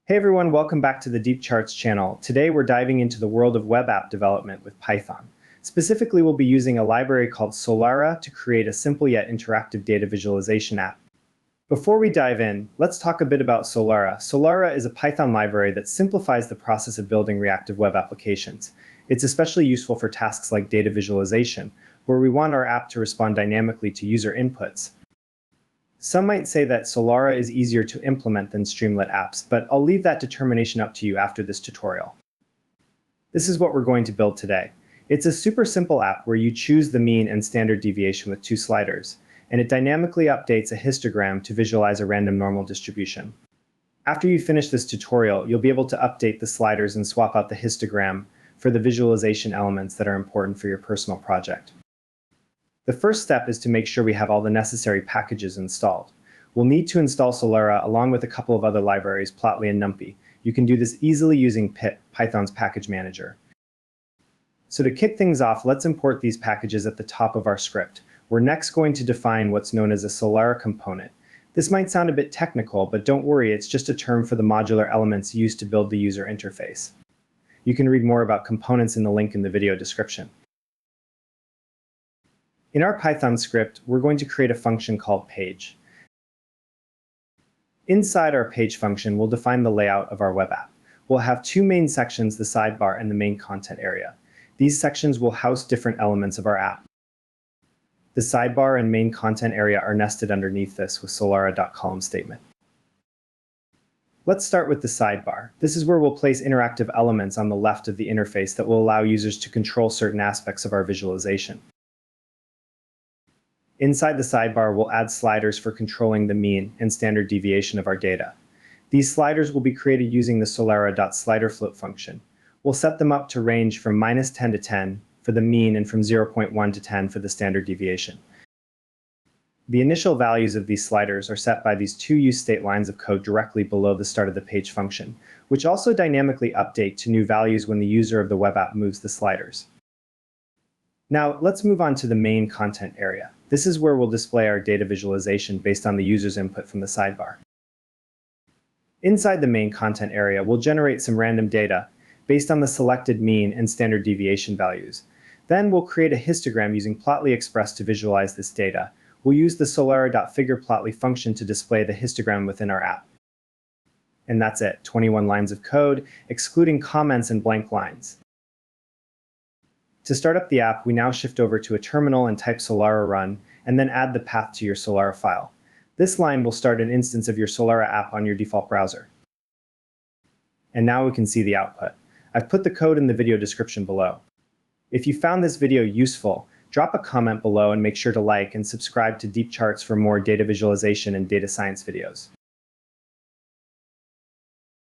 Hey everyone, welcome back to the Deep Charts channel. Today we're diving into the world of web app development with Python. Specifically, we'll be using a library called Solara to create a simple yet interactive data visualization app. Before we dive in, let's talk a bit about Solara. Solara is a Python library that simplifies the process of building reactive web applications. It's especially useful for tasks like data visualization, where we want our app to respond dynamically to user inputs. Some might say that Solara is easier to implement than Streamlit apps, but I'll leave that determination up to you after this tutorial. This is what we're going to build today. It's a super simple app where you choose the mean and standard deviation with two sliders, and it dynamically updates a histogram to visualize a random normal distribution. After you finish this tutorial, you'll be able to update the sliders and swap out the histogram for the visualization elements that are important for your personal project. The first step is to make sure we have all the necessary packages installed. We'll need to install Solara along with a couple of other libraries, Plotly and NumPy. You can do this easily using pip, Python's package manager. So to kick things off, let's import these packages at the top of our script. We're next going to define what's known as a Solara component. This might sound a bit technical, but don't worry, it's just a term for the modular elements used to build the user interface. You can read more about components in the link in the video description. In our Python script, we're going to create a function called page. Inside our page function, we'll define the layout of our web app. We'll have two main sections, the sidebar and the main content area. These sections will house different elements of our app. The sidebar and main content area are nested underneath this with solara.column statement. Let's start with the sidebar. This is where we'll place interactive elements on the left of the interface that will allow users to control certain aspects of our visualization. Inside the sidebar, we'll add sliders for controlling the mean and standard deviation of our data. These sliders will be created using the solara.sliderFloat function. We'll set them up to range from -10 to 10 for the mean and from 0.1 to 10 for the standard deviation. The initial values of these sliders are set by these two useState lines of code directly below the start of the page function, which also dynamically update to new values when the user of the web app moves the sliders. Now, let's move on to the main content area. This is where we'll display our data visualization based on the user's input from the sidebar. Inside the main content area, we'll generate some random data based on the selected mean and standard deviation values. Then we'll create a histogram using Plotly Express to visualize this data. We'll use the solara.figurePlotly function to display the histogram within our app. And that's it, 21 lines of code, excluding comments and blank lines. To start up the app, we now shift over to a terminal and type Solara run, and then add the path to your Solara file. This line will start an instance of your Solara app on your default browser. And now we can see the output. I've put the code in the video description below. If you found this video useful, drop a comment below and make sure to like and subscribe to Deep Charts for more data visualization and data science videos.